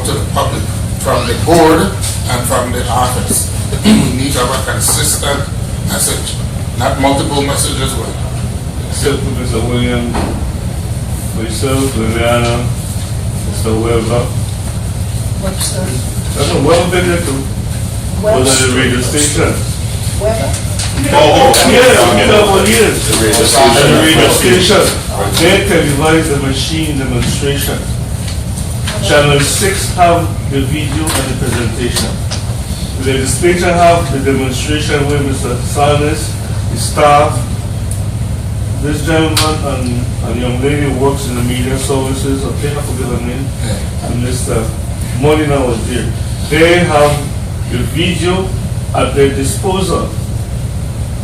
out to the public from the board and from the office. We need to have a consistent message, not multiple messages. Except for Mr. William, myself, Liliana, Mr. Weber. Webster. That's a well been there too. Was at the radio station. Weber. Years. At the radio station. They televised the machine demonstration. Channel 6 have the video and the presentation. The legislature have the demonstration where Mr. Sarnes, the staff, this gentleman and young lady who works in the media services, I think I forget her name, and Mr. Molina was there. They have the video at their disposal.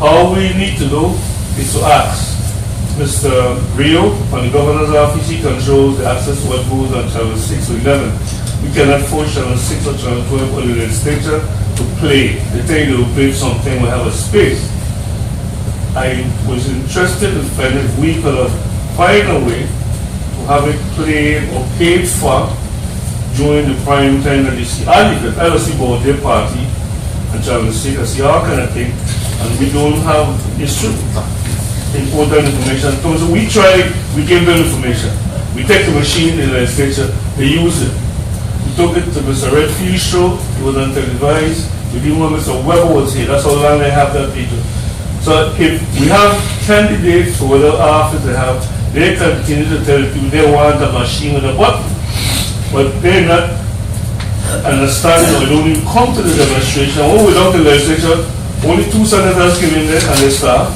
All we need to do is to ask. Mr. Rio from the governor's office, he controls the access to what goes on channel 6 or 11. We cannot force channel 6 or channel 12 or the legislature to play. They tell you to play something, we have a space. I was interested in finding if we could find a way to have it played or paid for during the prime time that you see articles. I don't see about their party and channel 6, I see all kind of things, and we don't have important information. So we try, we give them information. We take the machine in the legislature, they use it. We took it to Mr. Redfield's show, it was on televised. We didn't want Mr. Weber was here, that's how long they have that video. So if we have candidates for whatever office they have, they continue to tell people they want a machine with a button. But they're not understanding or they don't even come to the demonstration. When we went to the legislature, only 2 senators came in there and they staff.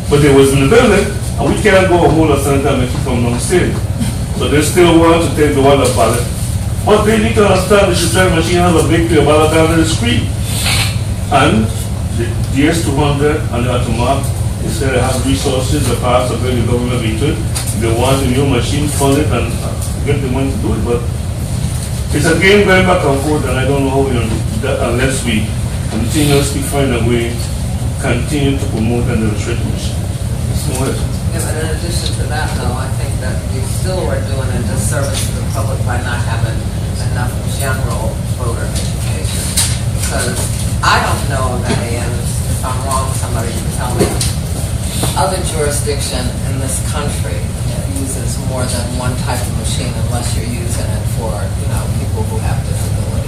But they was in the building, and we can't go a whole senator and make it come downstairs. So they still want to take the one ballot. But they need to understand the Shuttle machine has a big clear ballot down the screen. And the DS200 and the automat, they said they have resources, the parts of the government between. They want a new machine, fund it, and get the money to do it. But it's a game going back and forth, and I don't know how we're going to do that unless we continuously find a way continue to promote and illustrate machine. It's no way. Yeah, but in addition to that, though, I think that we still are doing a disservice to the public by not having enough general voter education. Because I don't know that, and if I'm wrong, somebody can tell me, other jurisdiction in this country uses more than one type of machine unless you're using it for, people who have disabilities.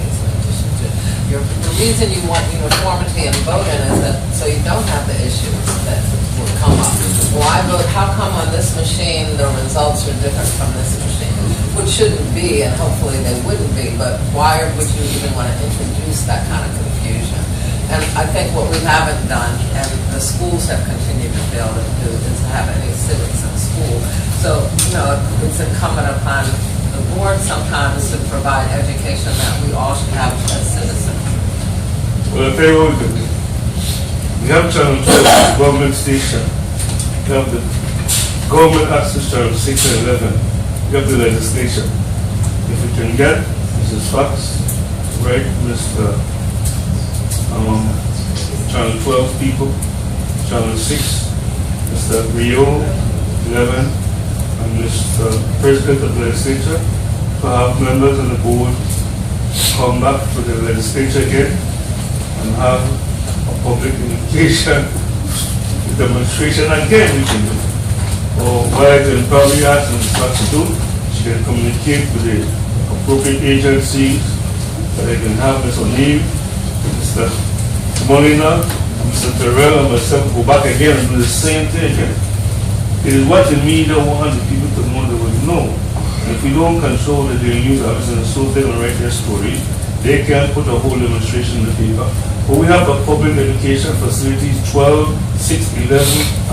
The reason you want uniformity in voting is that so you don't have the issues that will come up. Why vote? How come on this machine the results are different from this machine? Which shouldn't be, and hopefully they wouldn't be, but why would you even want to introduce that kind of confusion? And I think what we haven't done, and the schools have continued to fail to do, is to have any civics in school. So, it's incumbent upon the board sometimes to provide education that we all should have as citizens. Well, I'll tell you what we can do. We have channel 12, government station. We have the government access channel 6 and 11. We have the legislation. If we can get Mrs. Fox, right, Mr. Channel 12 people, Channel 6, Mr. Rio, 11, and Mr. President of the legislature, to have members of the board come back to the legislature again and have a public invitation, demonstration again we can do. Or where I can probably ask Mrs. Fox to do, she can communicate with the appropriate agencies that they can have Ms. O'Neill, Mr. Molina, Mr. Terrell, and myself go back again and do the same thing again. It is what the media want the people to know they would know. And if we don't control the daily news office and so they don't write their stories, they can't put a whole demonstration in the paper. But we have a public education facilities 12, 6, 11,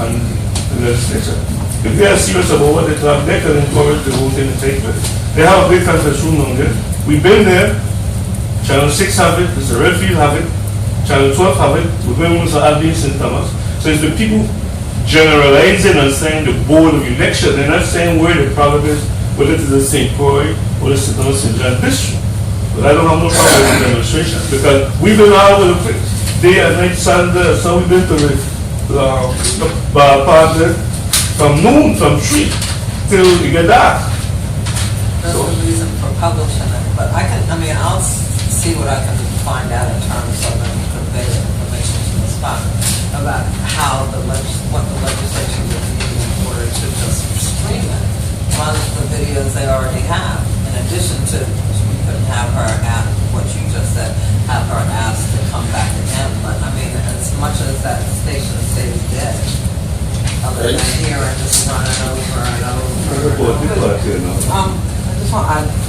and the legislature. If they are serious about what they talk, they can encourage the whole thing to take place. They have a big conference room down there. We've been there. Channel 6 have it, Mr. Redfield have it, Channel 12 have it, we're going with Mr. Alvin St. Thomas. So it's the people generalizing and saying the board of election. They're not saying where the problem is, whether it is the St. Croix or the St. John district. But I don't have no problem with the demonstration because we've been all over the place. Day and night, Sunday, so we've been to the park from noon, from 3 till it get dark. That's the reason for publishing it, but I'll see what I can find out in terms of and convey the information to the spot about what the legislature would need in order to just stream it. One of the videos they already have, in addition to, we couldn't have her ask what you just said, have her asked to come back again, but as much as that station stays dead, other than hearing just running over and over.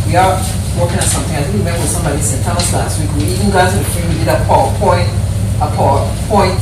We are working on something. I think we met with somebody in St. Thomas last week. We even got to the free, we did a PowerPoint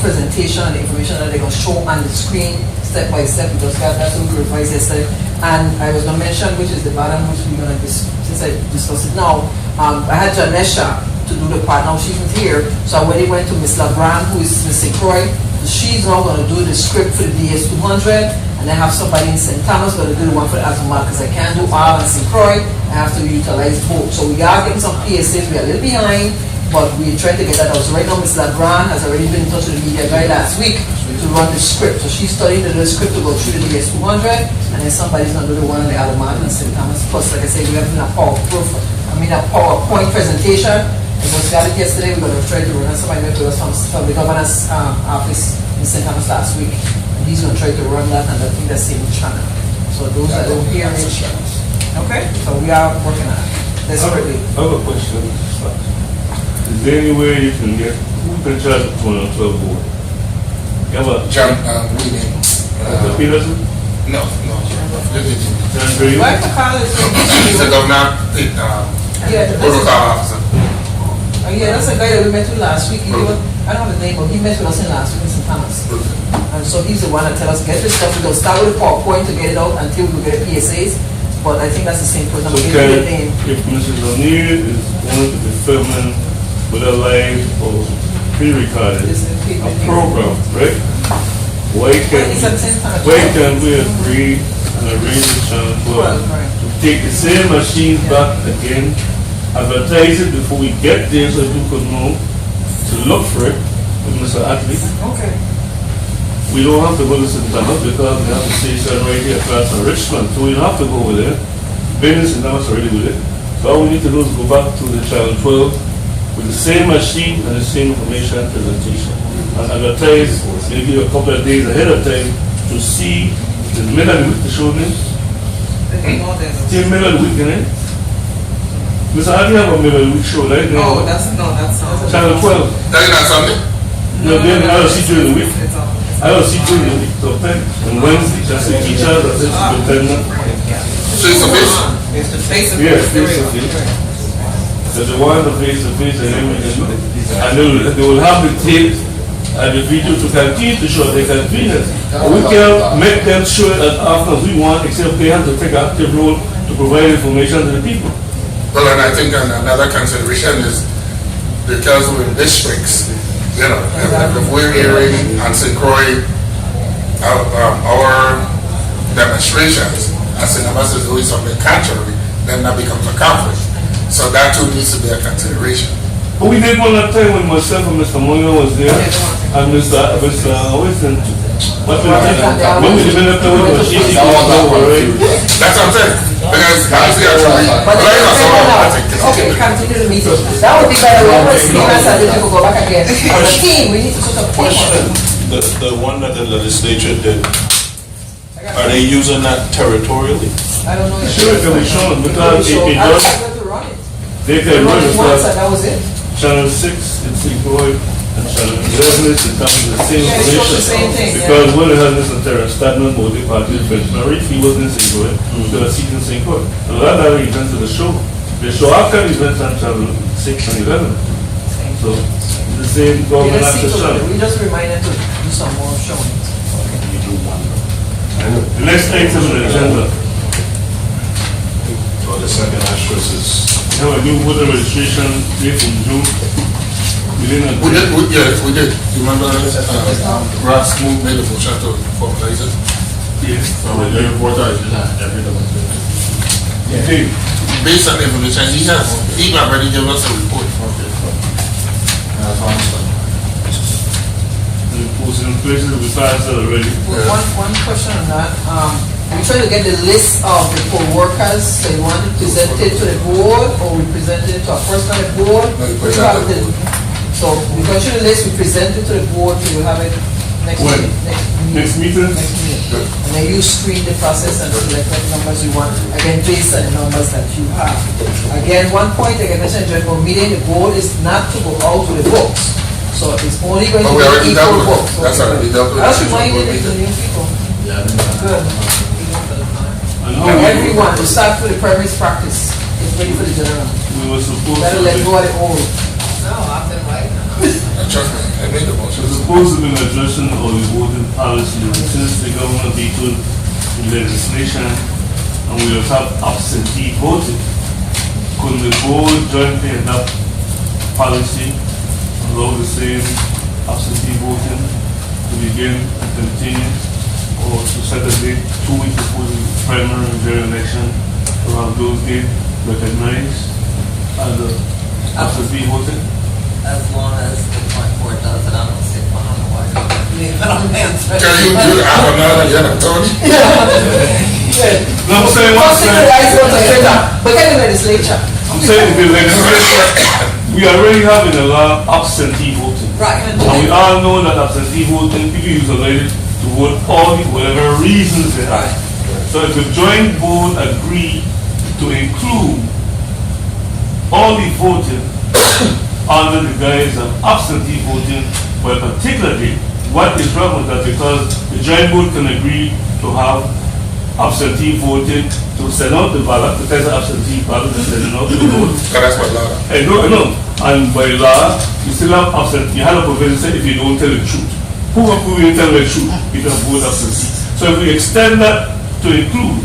presentation on the information that they're going to show on the screen step by step. We just got that, so we could revise yesterday. And I was going to mention, which is the bottom, which we're going to, since I discussed it now, I had Janesha to do the part. Now she's not here, so I already went to Miss LeBron, who is Miss Croy. She's now going to do the script for the DS200, and I have somebody in St. Thomas going to do the one for the Azuma, because I can't do R and St. Croix. I have to utilize both. So we are getting some PSAs. We are a little behind, but we're trying to get that out. So right now, Ms. LeBron has already been in touch with the media guy last week to run the script. So she's studying the script to go through the DS200, and then somebody's going to do the one in the Azuma and St. Thomas. Plus, like I said, we have a PowerPoint presentation. I just got it yesterday. We're going to try to run it. Somebody went to us from the governor's office in St. Thomas last week. And he's going to try to run that, and I think that's same channel. So those are the hearing channels. Okay? So we are working on it desperately. I have a question. Is there any way you can get, who can charge the 212 board? You have a John, William. Peterson? No. John Green? Why the college? He's a governor, protocol officer. Yeah, that's a guy that we met with last week. I don't have his name, but he met with us in last week in St. Thomas. And so he's the one that tell us, get this stuff. We're going to start with a PowerPoint to get it out until we get a PSAs. But I think that's the same person. So if Mrs. O'Neill is going to be filming with a live or pre-recorded a program, right? Why can't we agree and arrange the channel to take the same machine back again, advertise it before we get there so people could know to look for it with Mr. Atlee? Okay. We don't have to go to St. Thomas because we have a station right here across from Richmond, so we don't have to go over there. Business St. Thomas already with it. So all we need to do is go back to the channel 12 with the same machine and the same information presentation. And advertise maybe a couple of days ahead of time to see the middle of the week to show them. Still middle of the week, isn't it? Mr. Atlee have a middle of the week show, right? Oh, that's Channel 12. That's not Sunday? No, then I don't see during the week. I don't see during the week. So on Wednesday, that's the teacher, that's the superintendent. Face to face? It's the face of Yes, face to face. So the one the face to face and everything. And they will have the tape and the video to continue to show their convenience. We can make them show it as often as we want, except they have to take an active role to provide information to the people. Well, and I think another consideration is because we're in districts, if we're hearing on St. Croix our demonstrations, and St. Thomas is doing something contrary, then that becomes a conflict. So that too needs to be a consideration. But we did one that time when myself and Mr. Moyo was there, and Mr. Wilson. When we developed the machine, he was over, right? That's what I'm saying. Because honestly, okay, continue the meeting. That would be better. We always speak as I did to go back again. On the team, we need to put a push. The one that the legislature did, are they using that territorially? I don't know. Sure, it can be shown because it does. They can run it. That was it. Channel 6 in St. Croix and Channel 11 is the same information. Because when it has Mr. Terrence Stadman, or the party of French Marie, he was in St. Croix, so that's in St. Croix. And that are events of the show. The show after events on Channel 6 and 11. So the same government access channel. We just reminded to do some more showing. The next item on the agenda. Well, the second asterisk is. We have a new voter registration date in June. We did. You remember Ross made a motion to formalize it? Yes. So the reporter is based on the information he has, he already gave us a report. Okay. The posting places we passed already. One question on that. We trying to get the list of the poll workers, so you want to present it to the board, or we present it to a person on the board? No, you We present have it. So we go through the list, we present it to the board, so you have it next When? meeting. Next meeting? Next meeting. And then you screen the process and select what numbers you want, again, based on the numbers that you have. Again, one point, like I mentioned, during our meeting, the board is not to go out with the books. So it's only going to But we already be dealt equal with it. books. That's already dealt with it. I was reminding it to new people. Good. And how And we- everyone, we start with the premise practice, it's ready for the general. we were supposed Better to let be, go of the old. No, I've been waiting. Trust me, I made the motion. we're supposed to be addressing all the voting policy, and since the government vetoed the legislation, and we will have absentee voting, could the board jointly adopt policy, allow the same absentee voting to begin and continue, or to set a date 2 weeks before the primary and general election, to have those dates recognized as a absentee voting? As long as the joint board does it, I don't see, I don't know why you're answering. Can you, I don't know, you're not Tony? No, I'm saying what I'm saying. But get the legislature. I'm saying the legislature, we already have in the law absentee voting. Right. And we all know that absentee voting, people use the right to vote all the whatever reasons they have. So if the joint board agree to include all the voting under the guise of absentee voting, but particularly what is wrong with that, because the joint board can agree to have absentee voting, to send out the ballot, to test the absentee ballot and send it out to the vote. So that's what law. I know. And by law, you still have absentee. You have a provision that if you don't tell the truth, who will tell the truth? You can vote absentee. So if we extend that to include,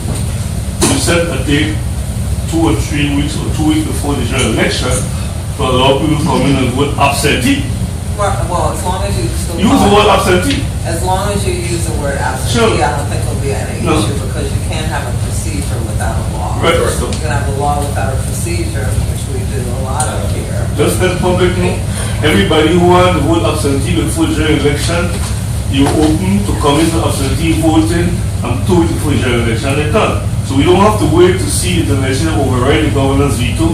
we set a date 2 or 3 weeks or 2 weeks before the general election to allow people to come in and vote absentee. Well, as long as you still. Use the word absentee. As long as you use the word Sure. absentee, I don't think there'll be any No. issue, because you can't have a procedure without a law. Right. You can have a law without a procedure, which we do a lot of here. Just let public know, everybody who wants to vote absentee before the general election, you're open to come into absentee voting and 2 weeks before the general election, they're done. So we don't have to wait to see if the legislature override the governor's veto,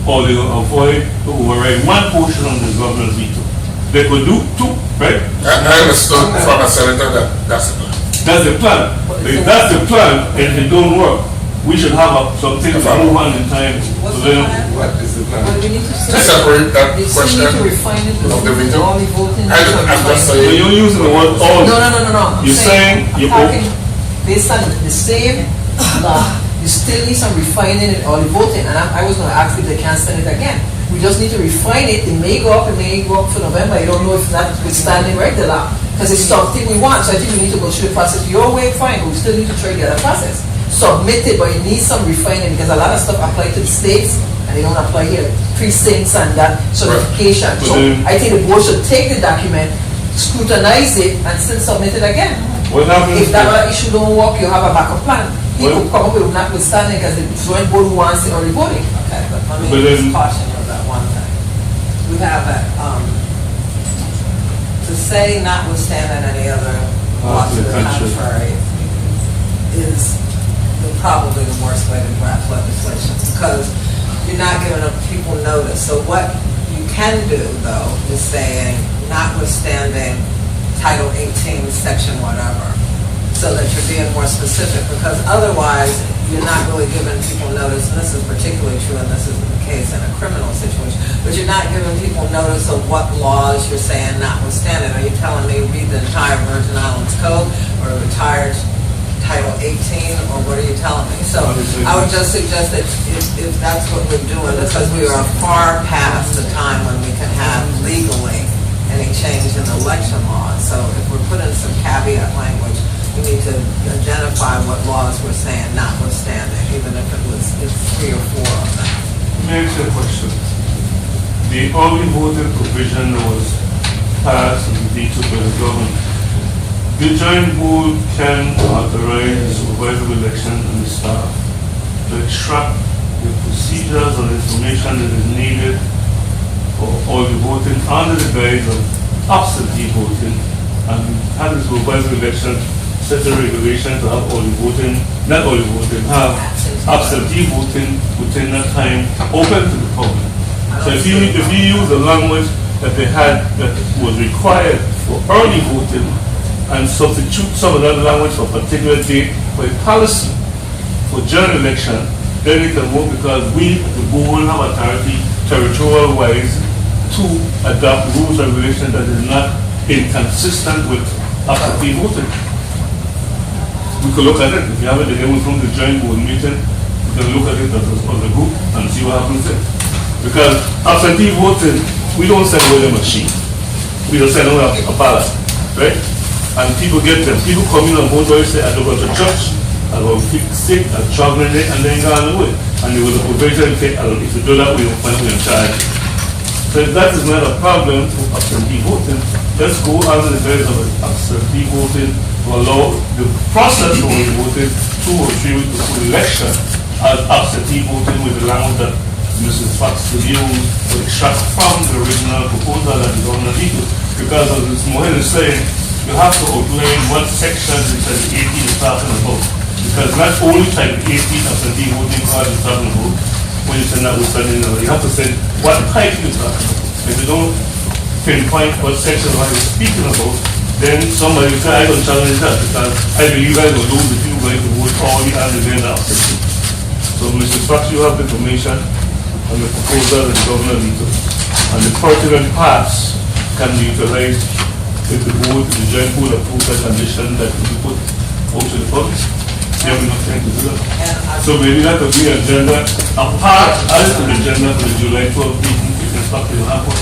or they will avoid to override one portion of the governor's veto. They could do 2, right? I understood from a senator that that's the plan. That's the plan. If that's the plan, and if it don't work, we should have something to move on in time. What's So the then, plan? What is the But plan? we need to To separate that They still question need to refine it. of the veto. All the voting. I'm just so saying. you're using the word all. No. I'm You're saying you I'm talking based on the same law, you still need some refining in all the voting, and I was gonna ask if they can send it again. We just need to refine it, it may go up for November, I don't know if that is standing regular, because it's something we want, so I think we need to go through the process your way, fine, but we still need to try the other process. Submit it, but it needs some refining, because a lot of stuff apply to the states, and they don't apply here, precincts and that certification. But So then- I think the board should take the document, scrutinize it, and still submit it again. What happens If that issue don't work, you have a backup plan. People come up with notwithstanding because the joint board wants it already voting. Okay, but let me But then- just caution you about one thing. We have a, to say notwithstanding any other law to the Country. contrary is probably the worst way to draft legislation, because you're not giving people notice. So what you can do, though, is saying notwithstanding Title 18, Section whatever, so that you're being more specific, because otherwise, you're not really giving people notice, and this is particularly true, and this isn't the case in a criminal situation, but you're not giving people notice of what laws you're saying notwithstanding. Are you telling me read the entire Virgin Islands Code, or the entire Title 18, or what are you telling me? So I would just suggest that if that's what we're doing, because we are far past the time when we can have legally any change in the election laws. So if we're putting some caveat language, we need to identify what laws we're saying notwithstanding, even if it's 3 or 4 of them. Let me ask you a question. The only voting provision that was passed and vetoed by the government, the joint board can authorize the supervisor of election and the staff to extract the procedures and information that is needed for all the voting under the guise of absentee voting, and have the supervisor of election set a regulation to have all the voting, not all the voting, have absentee voting within that time open to the public. So if you use the language that they had that was required for early voting and substitute some of that language for a particular date for a policy for general election, then it can work because we, the board, have authority territorial-wise to adopt rules and regulations that is not inconsistent with absentee voting. We could look at it. If you have it again from the joint board meeting, we can look at it as a group and see what happens there. Because absentee voting, we don't send away the machine. We just send away a ballot, right? And people get them. People come in and vote where they say, I don't go to church, I go sick, I'm traveling it, and then go on the way. And they will eventually say, if you do that, we will find we in charge. So if that is not a problem for absentee voting, let's go under the guise of absentee voting to allow the process of voting 2 or 3 weeks before the election as absentee voting with the language that Mrs. Fox will use to extract from the original proposal that is on the legal. Because as Ms. Mohen is saying, you have to outline what section in Type 18 is talking about. Because not only Type 18 absentee voting card is talking about when you send that with sending you have to say what type you're talking about. If you don't pinpoint what section of what you're speaking about, then somebody will say, I don't challenge that because I believe I will lose if you're going to vote all the other than the absentee. So Mrs. Fox, you have the information on the proposal and governor leaders. And the pertinent parts can be utilized if the board, the joint board approves a condition that will be put out to the public. You have enough time to do that. So maybe that could be an agenda, a part as to the agenda for the July 12th meeting, if in fact it will happen.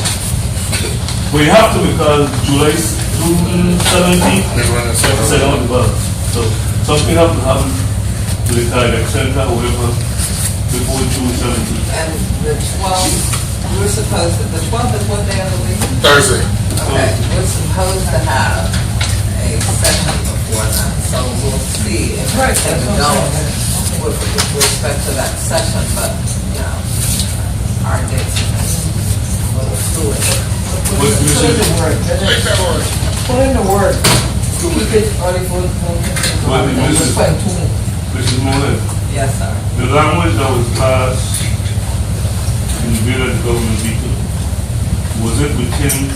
We have to because July 17th, set out the ballot. So something have to happen to the cardiac center or whatever before June 17th. And the 12th, we're supposed to, the 12th is what day of the week? Thursday. Okay, we're supposed to have a session before that, so we'll see if we can go with respect to that session, but, you know, our dates are a little fluid. Put in the word. Take that word. Put in the word. Keep it early for Mrs. fine tune. Mrs. Mohan, Yes, sir. the language that was passed in the village government meeting, was it within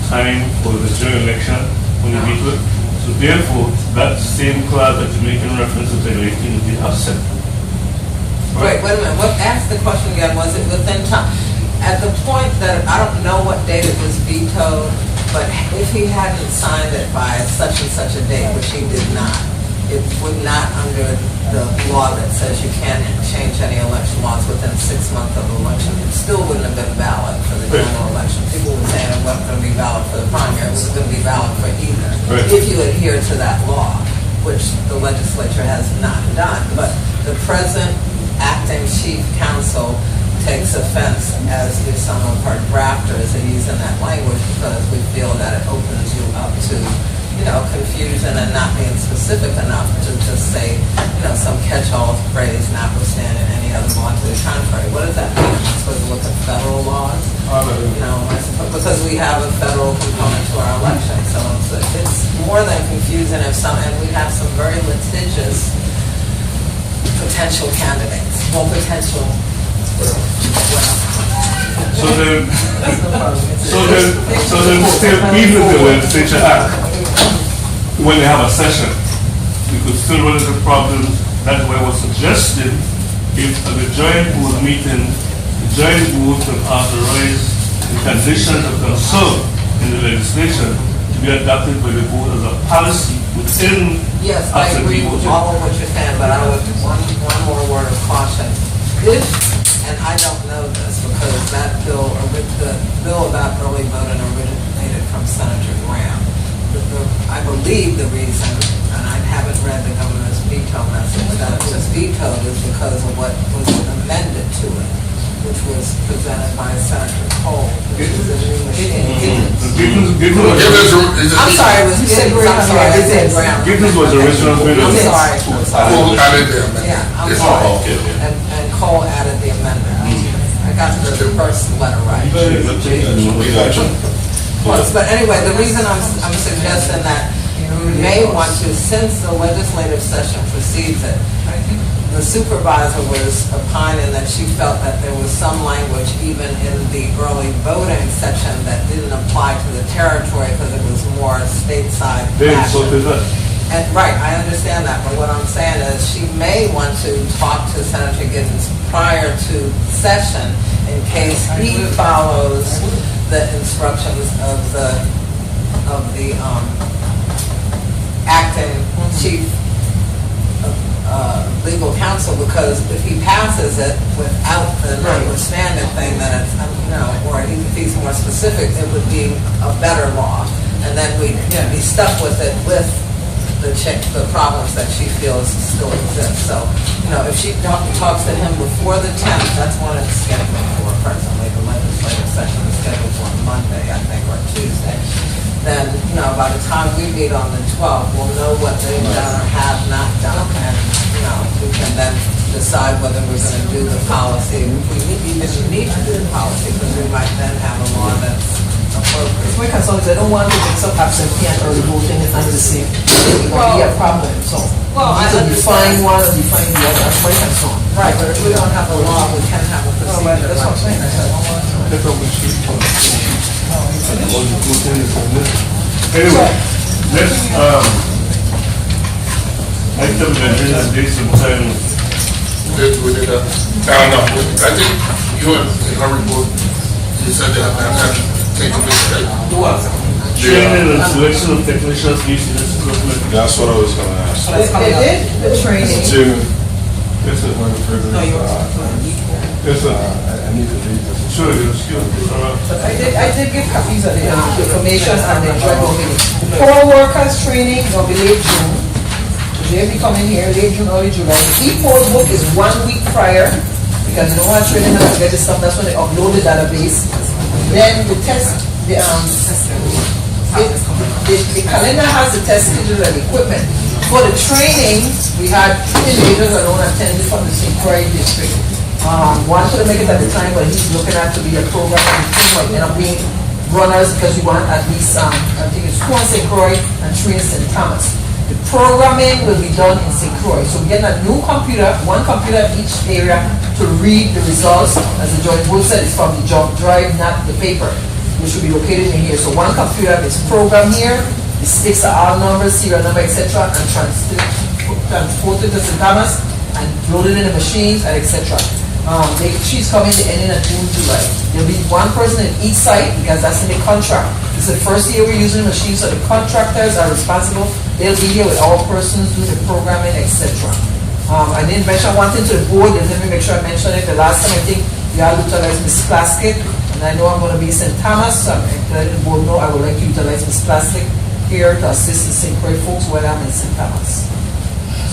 time for the general election when you meet with? So therefore, that same clause that you're making reference to the 18 will be absent. Wait a minute, ask the question again, was it within time? At the point that, I don't know what date it was vetoed, but if he hadn't signed it by such and such a date, which he did not, it would not, under the law that says you can't change any election laws within 6 months of the election, it still wouldn't have been valid for the general election. People were saying it wasn't going to be valid for the primary, it was going to be valid for either, if you adhere to that law, which the legislature has not done. But the present acting chief counsel takes offense, as do some of our drafters, in using that language because we feel that it opens you up to, you know, confusion and not being specific enough to just say, you know, some catch-all phrase notwithstanding any other law to the contrary. What does that mean? Am I supposed to look at federal laws? You know, because we have a federal component to our election, so it's more than confusing if some, and we have some very litigious potential candidates. Well, potential. So then, still, even if the legislature act, when they have a session, we could still run into problems. That's why I was suggesting, if at the joint board meeting, the joint board can authorize the conditions of concern in the legislation to be adopted by the board as a policy within. Yes, I agree with all of what you're saying, but I would, one more word of caution. If, and I don't know this because that bill, the bill about early voting originated from Senator Graham. I believe the reason, and I haven't read the governor's veto message, that it was vetoed is because of what was amended to it, which was presented by Senator Cole, which is a new machine. I'm sorry, it was Gibbons. I'm sorry, I said Graham. Gibbons was the original bill. I'm sorry. Cole added the amendment. Yeah, I'm It's sorry. all okay. And Cole added the amendment. I got the first letter right. We got you. Close, but anyway, the reason I'm suggesting that we may want to, since the legislative session precedes it, the supervisor was opining that she felt that there was some language even in the early voting section that didn't apply to the territory because it was more stateside They fashion. insulted us. And, right, I understand that, but what I'm saying is she may want to talk to Senator Giddens prior to session in case he follows the instructions of the acting chief legal counsel, because if he passes it without the notwithstanding thing, then it's, or if he's more specific, it would be a better law. And then we'd be stuck with it with the problems that she feels still exist. So, if she talks to him before the 10th, that's when it's scheduled for personally. The legislative session is scheduled for Monday, I think, or Tuesday. Then, by the time we meet on the 12th, we'll know what they've done or have not done. And, we can then decide whether we're going to do the policy, if we even need to do the policy, because we might then have a law that's appropriate. My concern is I don't want to mix up absentee and early voting and the same. It will be a problem, so. I to define one or define the other, that's my concern. Right, but if we don't have a law, we can have a procedure. That's what I'm saying. That's what we should do. Anyway, let's, item agenda date and time. We did that. No, I think you in her report, you said that have taken place, right? Training and selection of technicians used in this equipment. That's what I was gonna ask. They did the training. June. Yes, sir. Yes, sir. I need to read this. Sure, excuse me. But I did give copies of the information and the joint meeting. Poll workers training will be late June. They'll be coming here late June, early July. The e-poll book is 1 week prior, because you don't want training them to get this stuff, that's when they upload the database. Then the test, the calendar has the test schedule and equipment. For the training, we had 3 individuals alone attending from the St. Croix district. One couldn't make it at the time, but he's looking at to be a program, and the team might end up being runners, because we want at least, I think it's 2 in St. Croix and 3 in St. Thomas. The programming will be done in St. Croix. So we're getting a new computer, 1 computer in each area to read the results. As the Joint Board said, it's from the jump drive, not the paper, which will be located in here. So 1 computer is programmed here, it sticks our numbers, serial number, etc., and transported to St. Thomas and loaded in the machines, and etc. She's coming the ending of June, July. There'll be 1 person in each site, because that's in the contract. This is the first year we're using the machines, so the contractors are responsible. They'll be here with all persons doing the programming, etc. I didn't mention one thing to the board, let me make sure I mention it. The last time I think you all utilized Ms. Plaskett, and I know I'm going to be in St. Thomas, so I'm letting the board know I would like to utilize Ms. Plaskett here to assist the St. Croix folks when I'm in St. Thomas.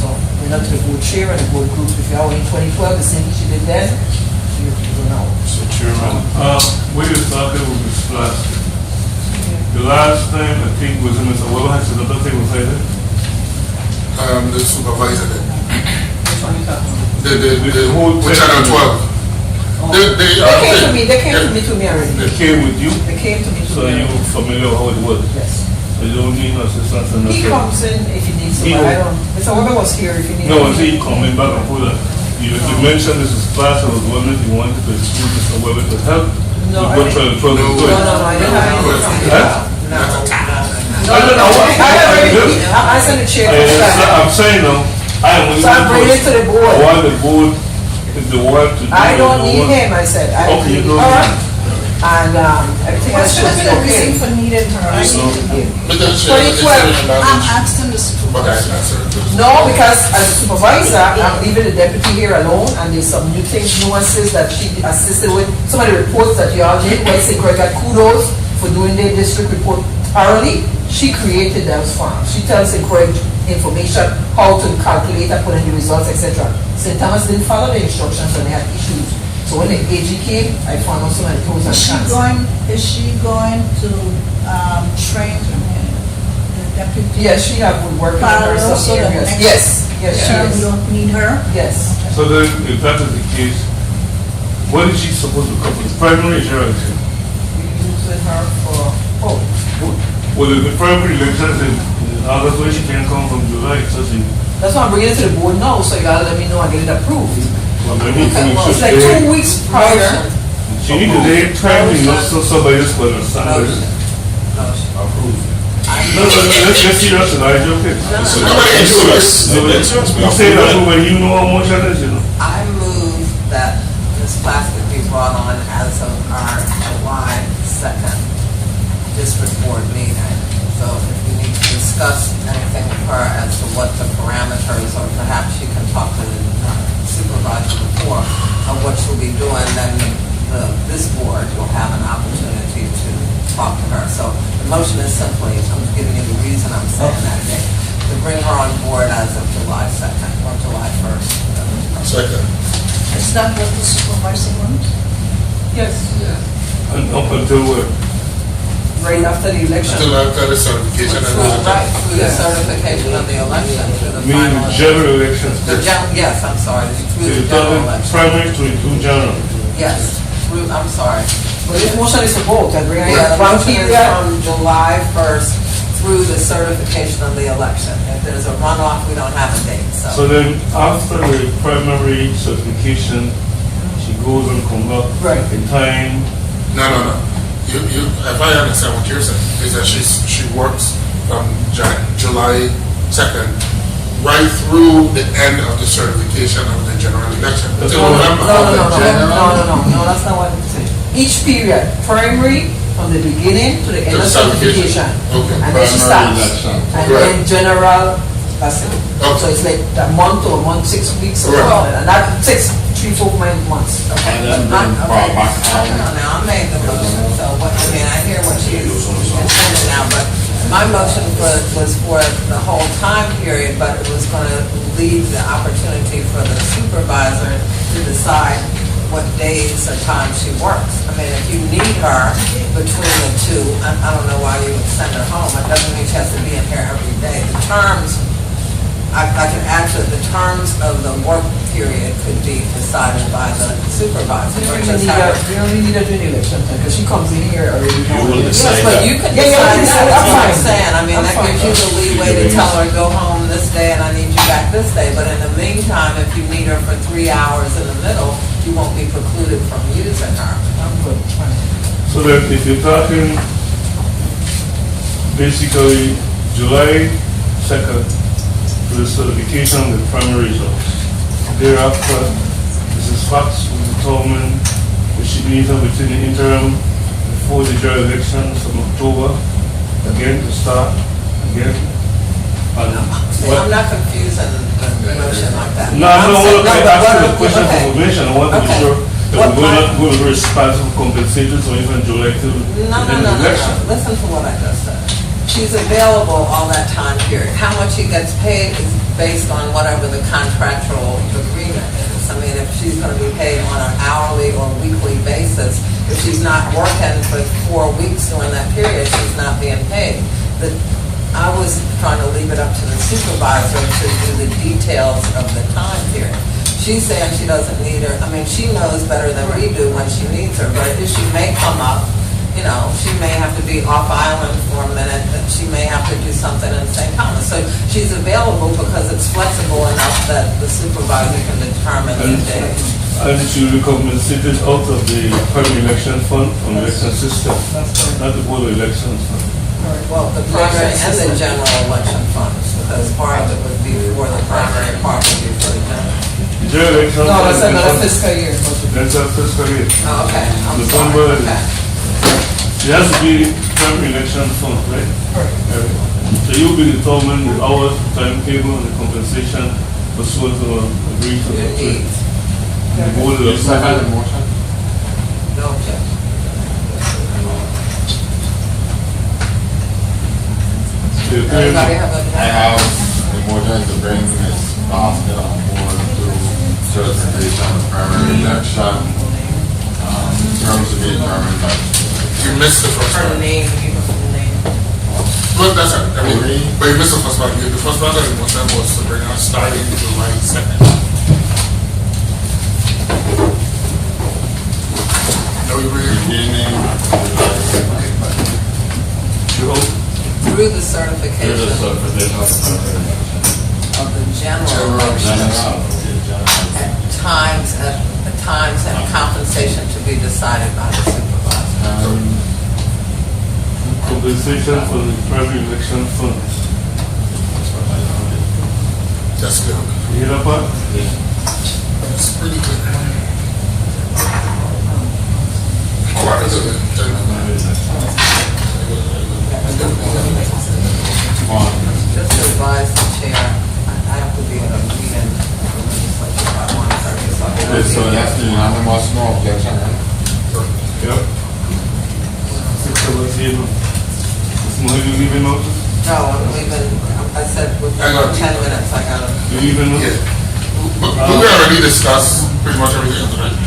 So, we're not to the board chair and the board group. If you are in 2012, the same thing she did then, you do now. So Chairman. We were talking with Ms. Plastic. The last time, I think, was in Mr. Weber, has another thing was like that? The supervisor did. Which one you talking about? The whole With Channel 12. They came to me already. They came with you, They came to me. so you familiar with how it was? Yes. So you don't need no assistance and He nothing? comes in if he needs to, He but I will. don't. Mr. Weber was here if he needs. No, I see you coming back and forth. You mentioned this is class, I was wondering if you wanted to exclude Mr. Weber to help. No, You I go didn't. try to throw the No, I didn't have anything. Huh? No, I sent the chair. I'm saying now, I am. So I'm bringing it to the board. I want the board, if they want to do it. I don't they need want- him, I said. I don't Okay, you need- don't all need right. And everything else was okay. for needed her. I So, asked him to But I answered. No, because as a supervisor, I'm leaving the deputy here alone, and there's some new things, nuances that she assisted with. Some of the reports that you all did, where St. Croix got kudos for doing their district report thoroughly. She created those forms. She tells St. Croix information, how to calculate and put in the results, etc. St. Thomas didn't follow the instructions when they had issues. So when the AG came, I found out some of the pros and cons. Is she going to train the deputy? Yes, she have been working on her Parallel, some so the areas. next Yes, yes, she term, we is. don't need her? Yes. so then, if that is the case, what is she supposed to cover? Primary insurance? We using her for, Well, if the primary elections is August where she can come from July, so she, That's why I'm bringing it to the board now, so you gotta let me know I get it approved. well, maybe It's like 2 weeks prior. she need to lay timing, not so somebody else will understand. Motion. Motion. No, let's see that's an idea, okay. Nobody can do this. You say that when you know how much it is, you know. I move that Ms. Plaskett be brought on as of our July 2nd district board meeting. So if we need to discuss anything with her as to what the parameters, or perhaps she can talk to the supervisor before of what she'll be doing, then this board will have an opportunity to talk to her. So the motion is simply, I'm giving you the reason I'm saying that date, to bring her on board as of July 2nd or July 1st. Second. Is that what the supervisor wants? Yes. And up until what? Right after the election. Until after the certification and Right, the... through the certification of the election, through the Meaning final. general elections. Yes, I'm sorry, So through you're the general talking election. primary to include general. Yes, through, I'm sorry. But this motion is a vote, and bring it Yeah, the one motion is period. from July 1st through the certification of the election. If there's a runoff, we don't have a date, So so. then after the primary certification, she goes and comes up Right. in time. No. If I understand what you're saying, is that she works from July 2nd right through the end of the certification of the general election until November. No, that's not what I'm saying. Each period, primary, from the beginning to the end To of the certification. certification. Okay. And then she starts. And then general, that's it. Okay. So it's like a month or a month, 6 weeks or Right. so, and that takes 3-4 months. Okay, but now I made the motion, so what, I mean, I hear what she's intending now, but my motion was for the whole time period, but it was gonna leave the opportunity for the supervisor to decide what days or times she works. I mean, if you need her between the two, I don't know why you would send her home. It doesn't mean she has to be in here every day. The terms, I can actually, the terms of the work period could be decided by the supervisor. We or don't just really need have her, we don't really need her during the election time, because she comes in here already. will knowing. decide. Yes, but you can Yeah, decide you that, decide, that's I'm what I'm fine. saying. I mean, I'm that fine. gives you the leeway to tell her, go home this day and I need you back this day. But in the meantime, if you need her for 3 hours in the middle, you won't be precluded from using her. I'm good, fine. So that if you're talking basically July 2nd to the certification of the primary results. Thereafter, Mrs. Fox will determine if she needs her within the interim before the general elections of October, again to start again. And See, what- I'm not confusing the motion like that. No, I don't want to but ask what you the I'm- question for okay. information. I want to be Okay. sure that What we're my- not going to be responsible for compensators or even July to the No, end of the election. Listen to what I just said. She's available all that time period. How much she gets paid is based on whatever the contractual agreement is. I mean, if she's gonna be paid on an hourly or weekly basis, if she's not working for 4 weeks during that period, she's not being paid. I was trying to leave it up to the supervisor to do the details of the time period. She's saying she doesn't need her, I mean, she knows better than we do when she needs her, but if she may come up, you know, she may have to be off island for a minute, that she may have to do something in St. Thomas. So she's available because it's flexible enough that the supervisor can determine the days. And she will be compensated out of the primary election fund from the election system, not the board of elections fund. Well, the primary and the general election funds, because part of it would be for the primary, part would be for the general. The general election. No, that's fund- another fiscal year. That's our fiscal year. Oh, okay, I'm The sorry, number- okay. It has to be primary election fund, right? So you'll be determining the hours, timetable, and the compensation pursuant to agree to Your the needs, board of the no objection. Everybody have a? I have a motion to bring Ms. Baskin on board through certification of primary election. Terms to be determined by. You missed the first Her one. name, give us the name. Well, that's it. I mean, but you missed the first one. The first one that was to bring us starting July 2nd. No, you really. Beginning. Sure. Through the certification There's a certification of the primary. of the general elections at times and compensation to be decided by the supervisor. Compensation for the primary election funds. That's good. You hear that part? That's pretty good. Quite good. Just to advise the chair, I have to be at a meeting for the legislature by 1:30, so I Okay, so that's the unanimous no objection, right? Yep. Is Mohit leaving out? No, I'm leaving, I said within Hang on. 10 minutes, I gotta. You leaving out? Yeah. But we already discussed pretty much everything tonight.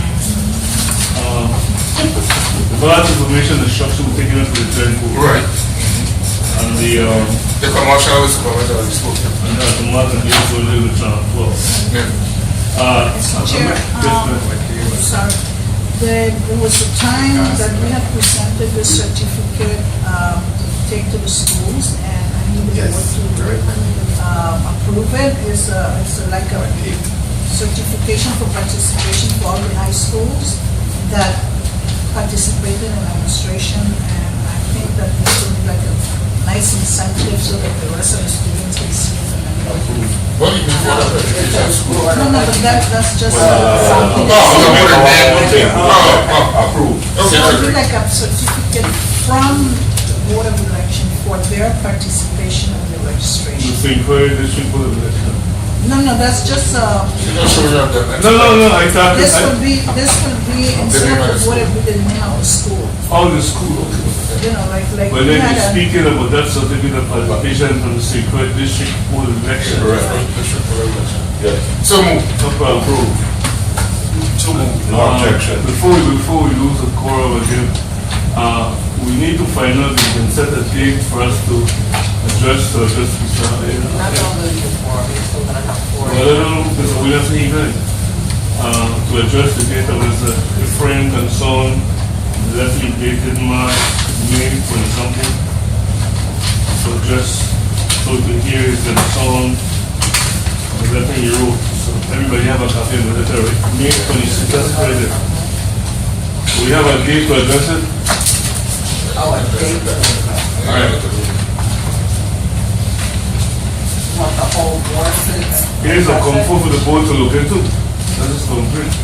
The balance information instruction will take into the third board. Right. And the, The commercial is already spoken. and the market is only the well. Yeah. Chair, sorry, there was a time that we had presented the certificate to take to the schools, and I needed to approve it. It's like a certification for participation for all the high schools that participated in administration, and I think that this would be like a nice incentive so that the rest of the students can see it. What do you mean for that education school? No, but that's just Oh, something. approved. So Okay, it'd be okay. like a certificate from the Board of Election for their participation in the The registration. St. Clair District Board of Election. No, that's just, You're not sure you have that. No, I thought, this would be, instead of the board, it would be the name of the school. all the school, okay. You know, like But we then had you're a, speaking about that certificate of participation from the St. Clair District Board of Election. So move. No problem. So move. No objection. Before we lose the quorum again, we need to find out if we can set a date for us to address Not gonna lose the four, we're still gonna have four. Well, I don't know, because we don't see that. To address the date that was a friend and son, definitely dated March, May, for example. So just, so to hear is the song, definitely you wrote. So everybody have a copy of the letter, right? May 26th, that's Friday. We have a date to address it. Oh, a date. All right. Want the whole board to? Here's a comfort for the board to look into. That is complete.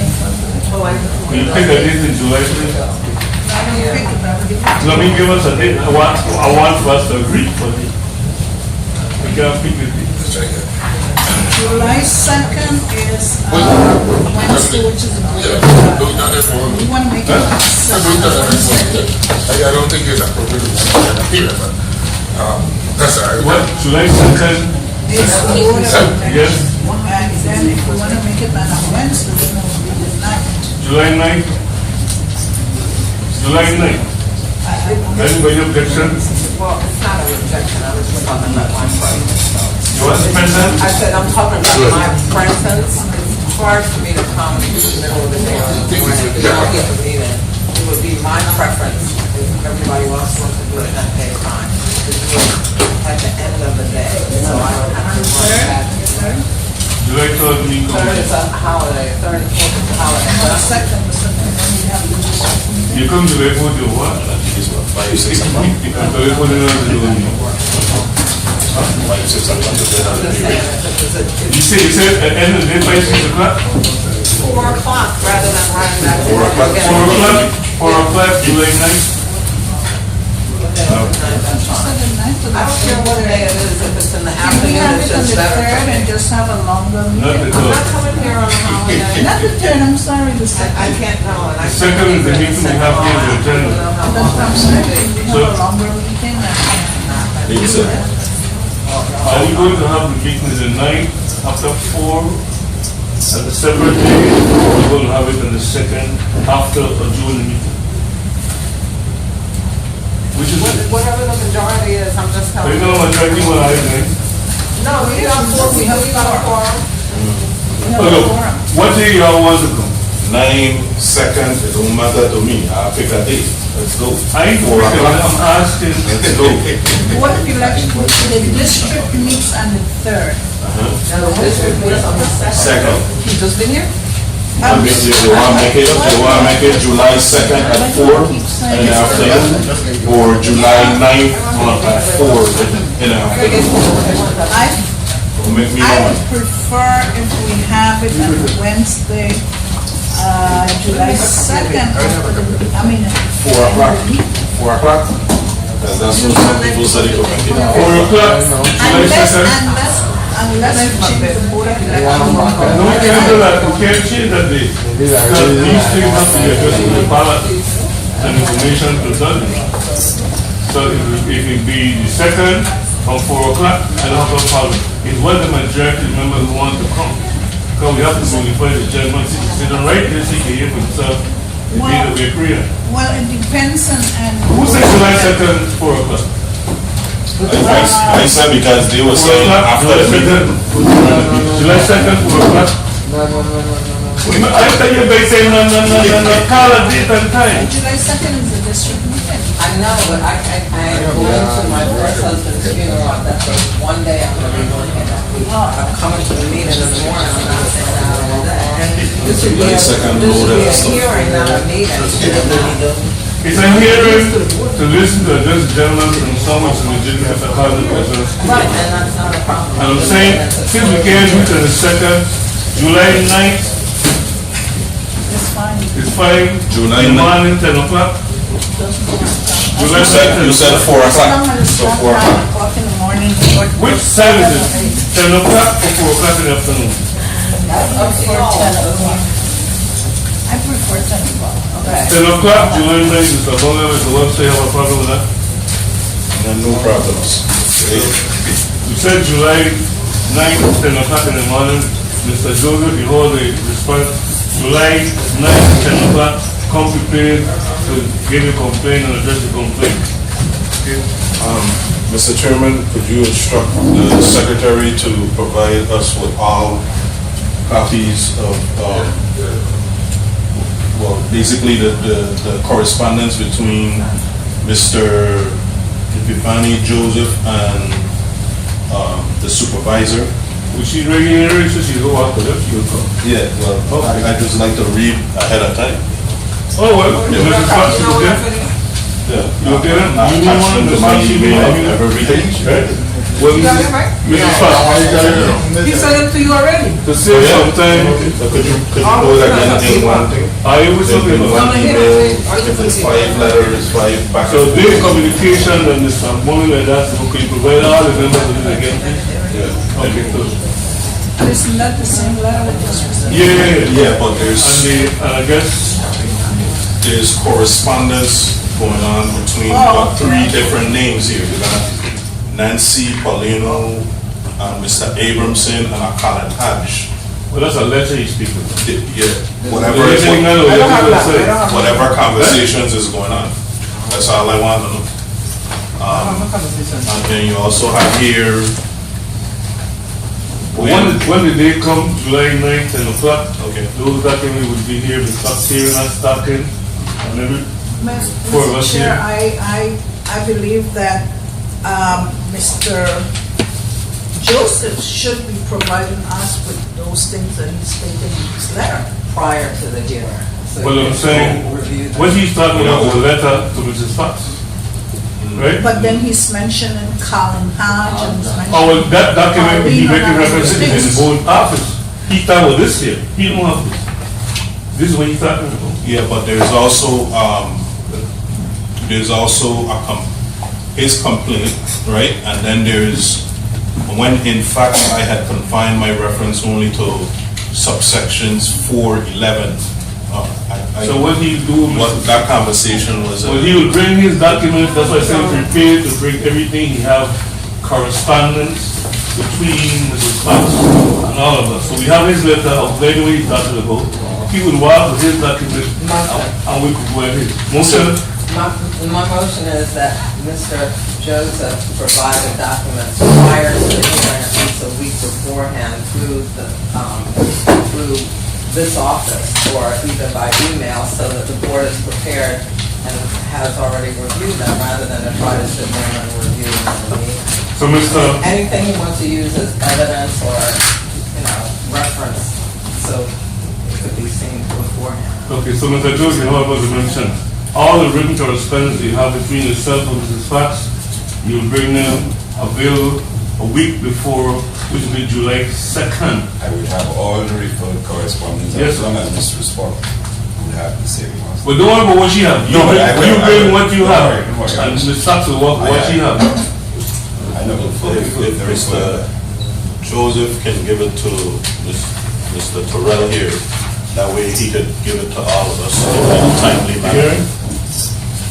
Will you pick a date in July, please? Let me give us a date. I want for us to agree for it. We can't pick a date. July 2nd is Wednesday, which is a Yeah, good. we've done it for. We want to make it. We've done it for. I don't think it's appropriate here, but that's all right. What, July 2nd? It's the Board of Election. Yes. And then if we want to make it on a Wednesday, then it will be the 9th. July 9th? July 9th. Anybody objection? Well, it's not a rejection, I was just talking about my presence. You want to present? I said, I'm talking about my presence. It's hard for me to come in the middle of the day or the morning, if I get the meeting. It would be my preference, if everybody else wants to do it that day, fine, to do it at the end of the day, so I don't have to worry about it. July 3rd, we come. Third is a holiday, third and fourth is a holiday. The second, then we have the You come to July 4th, you what? July 4th, you You said at the end of the day by 6 o'clock? 4 o'clock rather than running back. 4 o'clock? 4 o'clock, July 9th? I don't care what day it is, if it's in the We afternoon, have it's it on just the better for 3rd and me. just have a longer Not meeting. the I'm not 3rd. coming here on a holiday. Not the 3rd, I'm sorry, the second. I can't know, and I. The second is the meeting we have here, the agenda. That's what I'm saying, we have a longer meeting and. Are we going to have the meeting the 9th after 4 at a separate day? Or we're going to have it on the 2nd after a June meeting? Which is it? Whatever the majority is, I'm just Are telling you you. going to attract me when I think? No, we got four, we got a quorum. We have Oh, a look, forum. what day y'all want to come? 9/2, it don't matter to me. I'll pick a date. Let's go. I agree, 4 o'clock. I'm asking. Let's go. What election, the district meets on the 3rd. Now, the district meets on the Second. You just been here? They want to make it July 2nd at 4 in the afternoon, or July 9th at 4 in the afternoon. Make me I one. would prefer if we have it on Wednesday, July 2nd. I mean. 4 o'clock. 4 o'clock? That's what some people said it could make it. 4 o'clock, July 2nd. Unless we change the board of election. No, we can't do that, we can't change that date. Because these things have to be addressed with the ballot and information presented. So if it be the 2nd from 4 o'clock, I don't have a problem. It's when the majority members want to come. Because we have to notify the gentleman, see the right there, so he can hear for himself, the day that we agree on. Well, it depends on. Who said July 2nd, 4 o'clock? I said because they were 4 saying o'clock, after the meeting. July 2nd, 4 o'clock? I thought you were saying no, call a date and time. July 2nd is the district meeting. I know, but I am going to my first husband's funeral. That's the one day I'm gonna be working. I'm coming to the meeting in the morning, I'm not saying that all day. This would be July 2nd, this would be a loaded stuff. hearing, not a meeting. It's a hearing to listen to this gentleman from someone's legitimate account business. Right, and that's not a problem. And I'm saying, since we can't do it on the 2nd, July 9th It's fine. is fine. July In the 9th. morning, 10 o'clock. July 9th, You said 4 As o'clock. long as it's So not 4 o'clock. 9 o'clock in the morning. which time is it? 10 o'clock or 4 o'clock in the afternoon? I prefer 10 o'clock. 10 o'clock, July 9th, Mr. Bonga, Mr. Webster, have a problem with that? No problems. You said July 9th, 10 o'clock in the morning. Mr. Joseph, you hold the response. July 9th, 10 o'clock, come prepared to give a complaint and address the complaint. Okay? Mr. Chairman, could you instruct the secretary to provide us with all copies of, well, basically the correspondence between Mr. Epifani Joseph and the supervisor? Which she regularly says she'll go after them, she'll come. Yeah, well, I just like to read ahead of time. Oh, well, Mrs. Fox, you okay? Yeah. You okay then? I You need attach one, them to Mrs. my Fox, you need email, one? everything. Well, You got it, right? Mrs. Fox, He sent it to you already. to save some time, So could you do it again in one thing? I always tell In people, one email, if it's 5 letters, 5 back so and this forth. communication and this money like that, so can you provide all the members of it again, please? Yeah. Okay, so, But isn't that the same letter we just received? Yeah, but And I guess, there's correspondence going on between Oh, three different names here. You got Nancy Paulino, Mr. Abramson, and Colin Hadge. well, that's a letter he's speaking about. Yeah, whatever, I don't have that, I don't have whatever conversations is going on. That's all I want to know. And then you also have here, When did they come, July 9th, 10 o'clock? okay, Those documents would be here, the stock here, not stocking, and every, For Mr. us Chair, here. I believe that Mr. Joseph should be providing us with those things that he's stated in his letter. Prior to the hearing. So well, you I'm can saying, review that. what he's talking about is a letter to Mrs. Fox, right? But then he's mentioning Colin Hodge and he's mentioning. Oh, well, that document, he making Arlene reference to in his own office. He thought with this here, he don't have this. This is what he thought. yeah, but there's also his complaint, right? And then there's, when in fact I had confined my reference only to subsections 411. So what he do, What that conversation was. well, he will bring his documents, that's why I said prepared to bring everything, he have correspondence between Mrs. Fox and all of us. So we have his letter of the way he's talking about. He would walk with his document and we could go ahead. Motion, My motion is that Mr. Joseph provide the documents prior to the hearing, at least a week beforehand through this office or even by email so that the board is prepared and has already reviewed them rather than to try to sit there and review them in the meeting. So Mr. Anything he wants to use as evidence or, reference, so it could be seen beforehand. Okay, so Mr. Joseph, how about the mention? All the written correspondence you have between yourself and Mrs. Fox, you'll bring them available a week before, which will be July 2nd. I would have all the referred correspondence Yes, as long as Mr. Spock would have the same ones. But don't worry about what she have. You No, but I will- bring I will- what you don't have. worry, don't worry. And Mrs. Fox will work what she have. I know, If Mr. Joseph can give it to Mr. Terrell here, that way he could give it to all of us in a timely manner.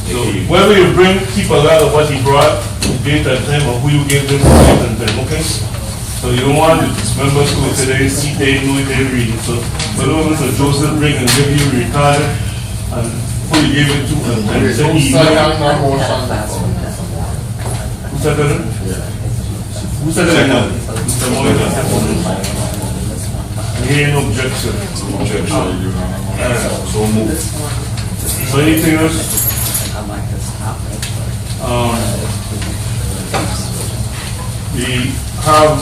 So whether you bring, keep a lot of what he brought, date and time, or who you gave them date and time, okay? So you don't want members who today see they know they read it. So whatever Mr. Joseph bring and give you retarded and who you gave it to and say he Who said that? Who said that? Mr. Monica. I hear no objection. So move. So anything else? I like this topic. We have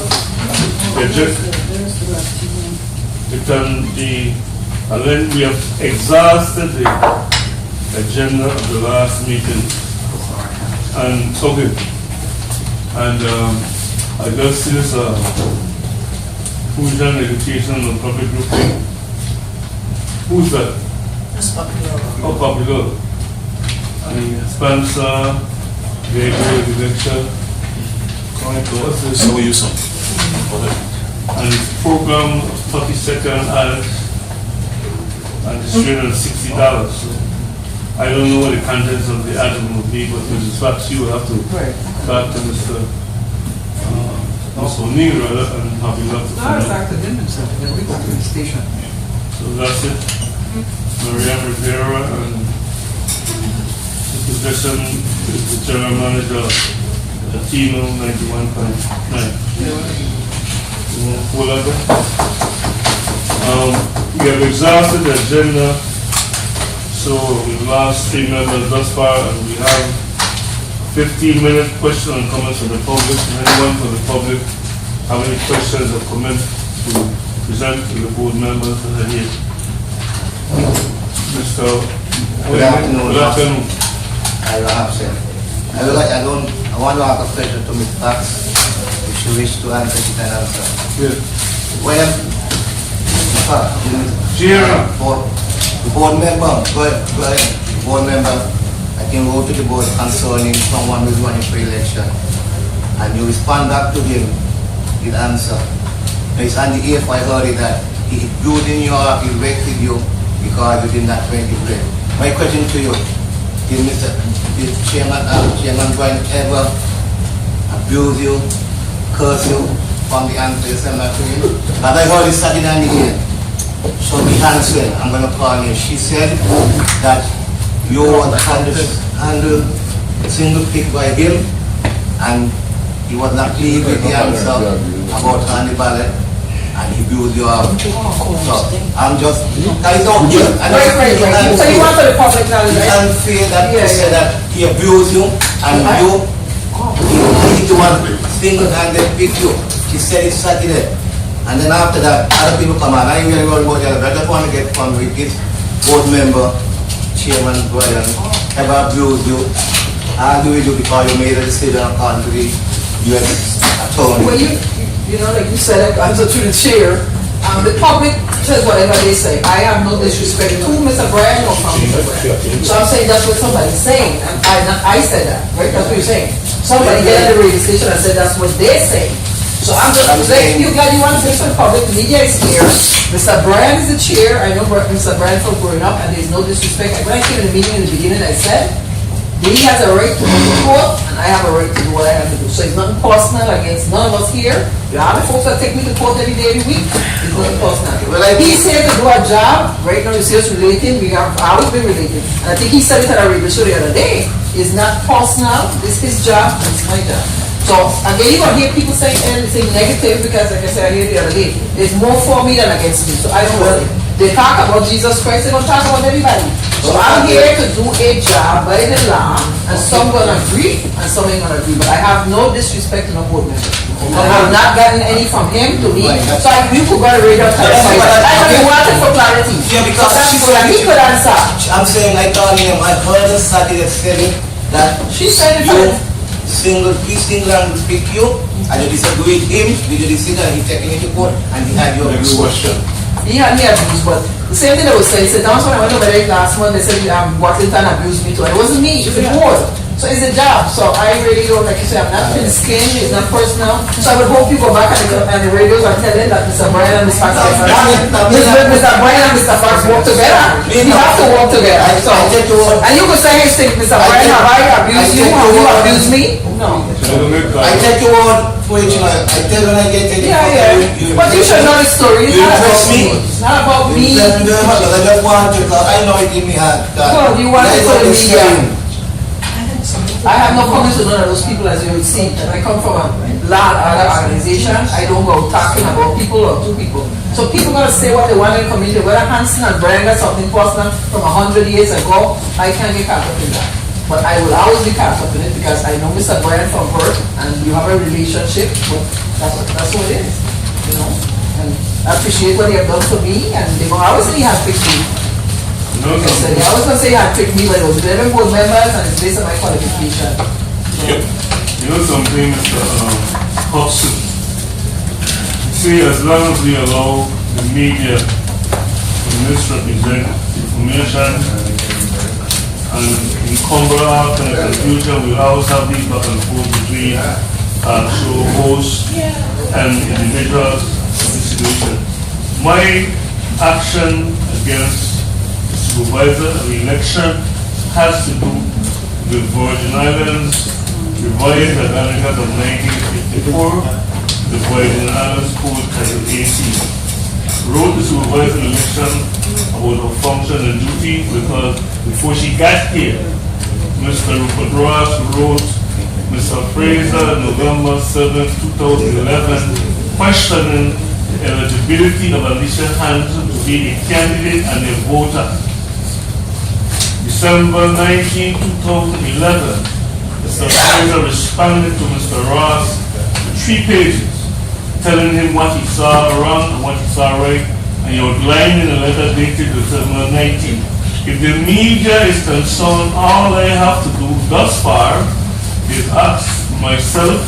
and then we have exhausted the agenda of the last meeting. And okay. And I just see this who's done education and public group thing. Who's that? Oh, popular. And Spencer, Gabriel, the lecture. What's this? So you son. Go ahead. And it's program 32nd Alex, and it's $360. So I don't know what the contents of the item will be, but Mrs. Fox, you will have to talk to Mr. O'Neill rather, and have you left to find out. We go to the station. So that's it. Maria Rivera and the position is the general manager of Tino 91.9. We have exhausted the agenda, so we've lost 3 members thus far, and we have 15-minute question and comments from the public. Anyone from the public have any questions or comments to present to the board members that are here? Mr. Good afternoon. Good afternoon. I want to ask a question to Ms. Fox, if she wishes to answer, she can answer. Yes. When, in fact, the board member, I can go to the board concerning someone who's running for election, and you respond back to him with answer. It's on the air, I heard it that he abused you or he elected you because you did not win the play. My question to you, did Chairman Brian ever abuse you, curse you from the answer you sent back to him? But I heard it started on the air. So the answer, I'm going to call you. She said that you were handled single pick by him, and he was not pleased with the answer about on the ballot, and he abused you out. So I'm just, I don't get it. So you want the public knowledge, It's right? unfair that you say that he abused you, and he was single-handed pick you. She said it Saturday. And then after that, other people come on. I ain't really worried about the other, but I just want to get fun with this board member, Chairman Brian, ever abused you, argue with you because you made a decision according to the U.S. attorney. Well, you know, like you said, I'm so through the chair. The public says whatever they say. I have no disrespect to Mr. Brian or from Mr. Brian. So I'm saying that's what somebody's saying. I said that, right? That's what you're saying. Somebody get at the radio station and said that's what they're saying. So I'm just like, you guys, you want to say for the public, the media is here. Mr. Brian is the chair. I know Mr. Brian for growing up, and there's no disrespect. When I came in the meeting in the beginning, I said, he has a right to go to court, and I have a right to do what I have to do. So it's nothing personal against none of us here. You have the folks that take me to court every day, every week. It's nothing personal. He's here to do our job. Right now, you see us relating. We have always been relating. And I think he said it at a radio show the other day. It's not personal. It's his job, and it's my job. So, again, you're going to hear people saying anything negative because, like I said, I heard the other day, there's more for me than against me, so I don't worry. They talk about Jesus Christ, they don't talk about anybody. So I'm here to do a job by the law, and some gonna agree, and some ain't gonna agree, but I have no disrespect to no board member. And I've not gotten any from him to me, so you could go to radio and clarify. I only wanted for clarity. Yeah, because So that he could answer. I'm saying, I told him, I heard the Saturday saying that She said it you first. he single and pick you, and you disagree with him, with your decision, and he taking it to court, and he had your Next view. question. He had me abused, but the same thing they would say, that's when I went over there last month, they said Watlington abused me too, and it wasn't me, it's the board. So it's a job, so I really don't, like you say, I'm not thin skinned, it's not personal. So I would hope you go back and the radios and tell them that Mr. Brian and Mr. Fox, Mr. Brian and Mr. Fox work together. We have to work together, so. And you could say, hey, Mr. Brian, have I abused you, have you abused me? No. I take your word for it, I tell when I get any Yeah. But you should know the story, it's You not about trust me. me? It's not about me. You tell me very much, because I just want to, because I know it in me heart. No, you want it for the media. media. I have no comments with none of those people, as you would see. I come from a lot of other organizations. I don't go talking about people or two people. So people gonna say what they want in the community, whether Hanson and Brian got something personal from 100 years ago, I can't get caught up in that. But I will always be caught up in it because I know Mr. Brian from birth and you have a relationship, but that's what it is, you know. And I appreciate what they have done for me, and they will always say he has picked me. No, Like I said, they always gonna say he had picked me, but it was 11 board members and it's based on my qualification. You know something, Mr. Hobson? You see, as long as we allow the media to misrepresent information and encumber our kind of confusion, we always have these back and forth between show hosts and individuals in this situation. My action against supervisor of election has to do with Virgin Islands revised America of 1954, the Virgin Islands Code Title 18. Wrote the supervisor election about her function and duty because before she got here, Mr. Rupert Ross wrote Mr. Fraser November 7, 2011, questioning the eligibility of Alicia Hanson to be a candidate and a voter. December 19, 2011, Mr. Fraser responded to Mr. Ross with 3 pages, telling him what he saw wrong and what he saw right, and he outlined in a letter dated December 19. If the media is concerned, all I have to do thus far is ask myself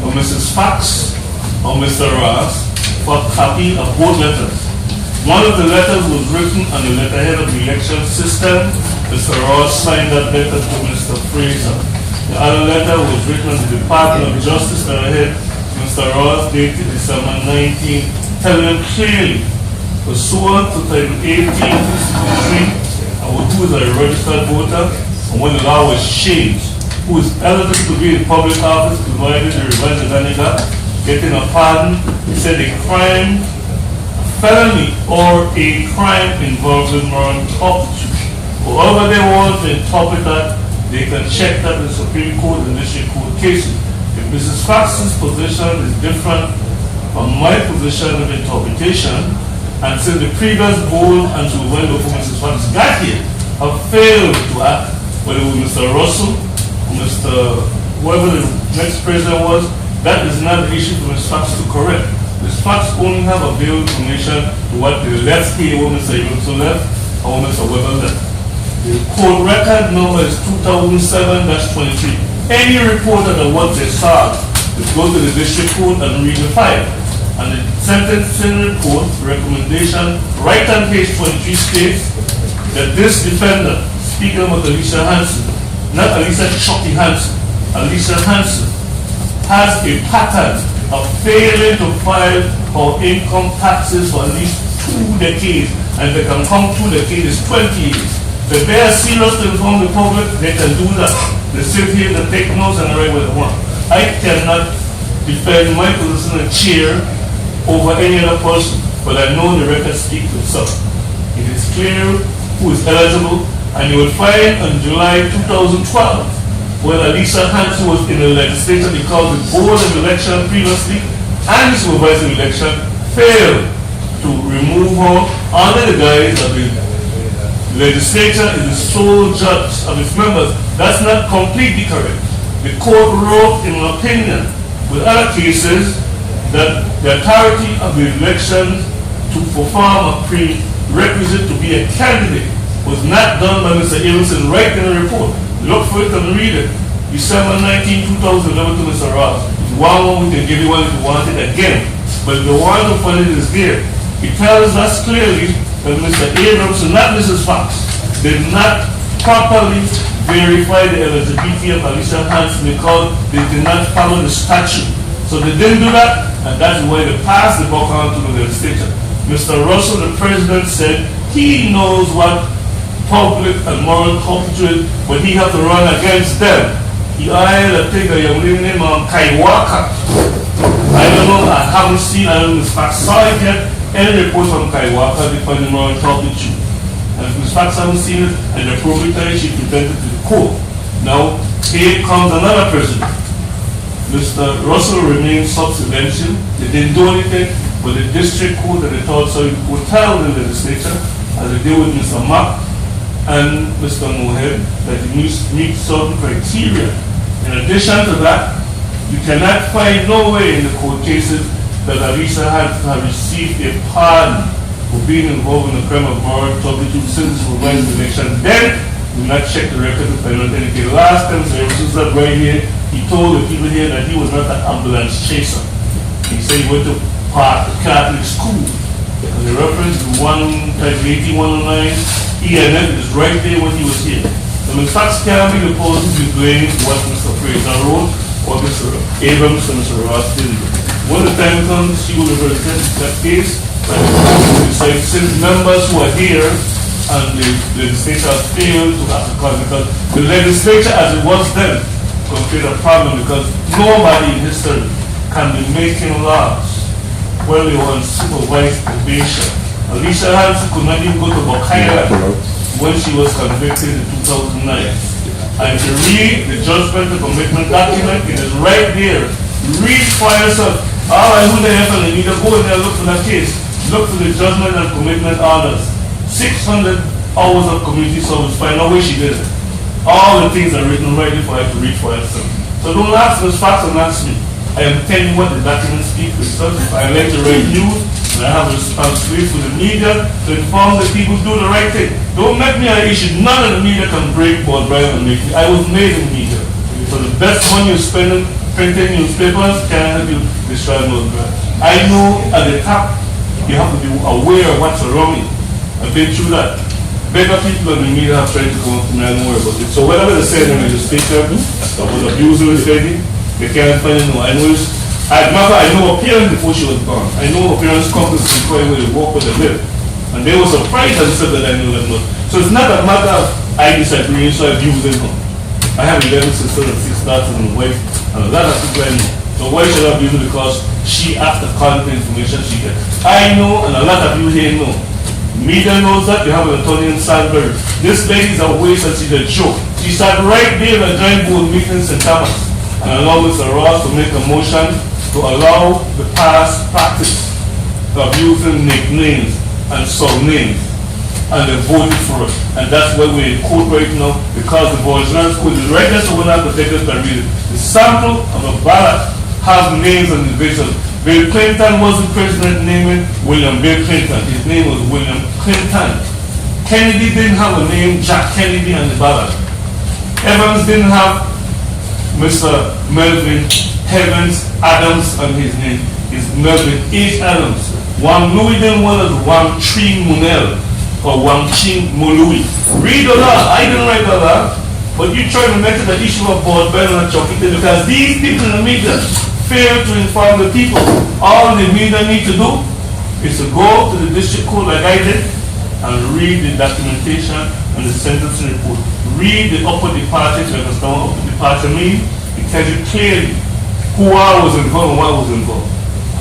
or Mrs. Fox or Mr. Ross for a copy of both letters. One of the letters was written on the letterhead of the election system. Mr. Ross signed that letter to Mr. Fraser. The other letter was written on the Department of Justice letterhead. Mr. Ross dated December 19, telling him clearly, pursuant to Title 18, who is a registered voter, and when the law was changed, who is eligible to be in public office, provided the revised agenda, getting a pardon. He said a crime, a felony, or a crime involving moral turpitude. However they want to interpret that, they can check that in the Supreme Court and District Court cases. If Mrs. Fox's position is different from my position of interpretation, and since the previous board and supervisor before Mrs. Fox got here have failed to act, whether it was Mr. Russell or Mr. whoever the next president was, that is not the issue for Mrs. Fox to correct. Mrs. Fox only have available information to what the left here, what Mr. Johnson left, or Mr. Weber left. The court record number is 2007-23. Any reporter that wants they saw is go to the district court and read the file. And the sentencing report recommendation right on page 23 states that this defendant, speaking about Alicia Hanson, not Alicia Chucky Hanson, Alicia Hanson, has a pattern of failing to file for income taxes for at least 2 decades, and they can come 2 decades is 20 years. If they are serious to inform the public, they can do that. They sit here, they take notes and write what they want. I cannot defend my position and chair over any other person, but I know the record speaks for itself. It is clear who is eligible, and you will find on July 2012, when Alicia Hanson was in the legislature because the board of election previously and the supervisory election failed to to remove her under the guise of the legislature is the sole judge of its members. That's not completely correct. The court wrote in an opinion with other cases that the authority of the election to perform a prerequisite to be a candidate was not done by Mr. Aronson right in the report. Look for it and read it. December 19, 2011 to Mr. Ross. If you want one, we can give you one if you want it again. But the one to find it is there. It tells us clearly that Mr. Abrams and not Mrs. Fox did not properly verify the eligibility of Alicia Hansen because they did not follow the statute. So they didn't do that, and that's why they passed the buck on to the legislature. Mr. Russell, the president, said he knows what public and moral culture, but he had to run against them. He hired, I think, a young lady named Kaiwaka. I don't know, I haven't seen, I don't know if Ms. saw it yet, any report from Kaiwaka defining moral culture. And if Ms. Fox haven't seen it, and the appropriate time she presented to the court. Now, here comes another president. Mr. Russell remains sub-subvention. They didn't do anything, but the district court and the third circuit court tell the legislature, as they deal with Mr. Mack and Mr. Mohed, that he meets certain criteria. In addition to that, you cannot find no way in the court cases that Alicia had received a pardon for being involved in the crime of moral turpitude since this was the election. Then, do not check the record to find out anything. Last time, Sir Rosenstock right here, he told the people here that he was not an ambulance chaser. He said he went to Catholic school. And the reference to 1:80, 109, he had that is right there when he was here. So Ms. Fox can't be the person to blame what Mr. Fraser wrote or Mr. Abrams and Mr. Ross did. When the time comes, she will represent that case. Like, since members who are here and the legislature has failed to act accordingly, because the legislature as it was then could create a problem because nobody in history can be making laws when they were on supervised probation. Alicia Hansen could not even go to Bokaya when she was convicted in 2009. And to read the judgment and commitment document, it is right there. Read for yourself. All I who they have and they need to go in there and look for that case. Look for the judgment and commitment orders. 600 hours of community service, find out where she did it. All the things are written right there for you to read for yourself. So don't ask Ms. Fox and ask me. I am telling you what the documents speak for itself. If I like to write news, and I have a responsibility for the media to inform the people do the right thing. Don't make me an issue. None of the media can break Board Brian and make me. I was made in media. So the best money you spend printing newspapers can help you destroy Board Brian. I know at the top, you have to be aware of what's around you. I've been through that. Better people in the media have tried to come up to me, I don't worry about it. So whatever they say in the legislature, that was abusing this lady, they can't find it. I know her parents before she was born. I know her parents come to the where they walk with the live. And they were surprised and said that I knew that much. So it's not a matter of I disagree, so I abuse them. I have 11 sisters and 6 daughters and a wife, and a lot of people I know. So why should I abuse her? Because she asked according to the information she gets. I know, and a lot of you here know. Media knows that. You have an attorney in Salisbury. This lady is a waste and she's a joke. She sat right there in a joint board meeting in St. Thomas and allowed Mr. Ross to make a motion to allow the past practice of using nicknames and surnames, and they voted for it. And that's why we're in court right now, because the Bolsonaro School is right there, so we're not protected by reading. The sample of a ballot has names and individuals. Bill Clinton wasn't president naming William Bill Clinton. His name was William Clinton. Kennedy didn't have a name, Jack Kennedy, on the ballot. Evans didn't have Mr. Melvin Evans Adams on his name. It's Melvin H. Adams. Wang Louis didn't want it Wang Chi Munel or Wang Ching Molui. Read the law. I didn't write the law, but you trying to make it an issue of Board Bell and Chucky because these people in the media fail to inform the people. All the media need to do is to go to the district court like I did and read the documentation and the sentencing report. Read the upper departure, like a strong upper departure mean. It tells you clearly who I was involved and what was involved.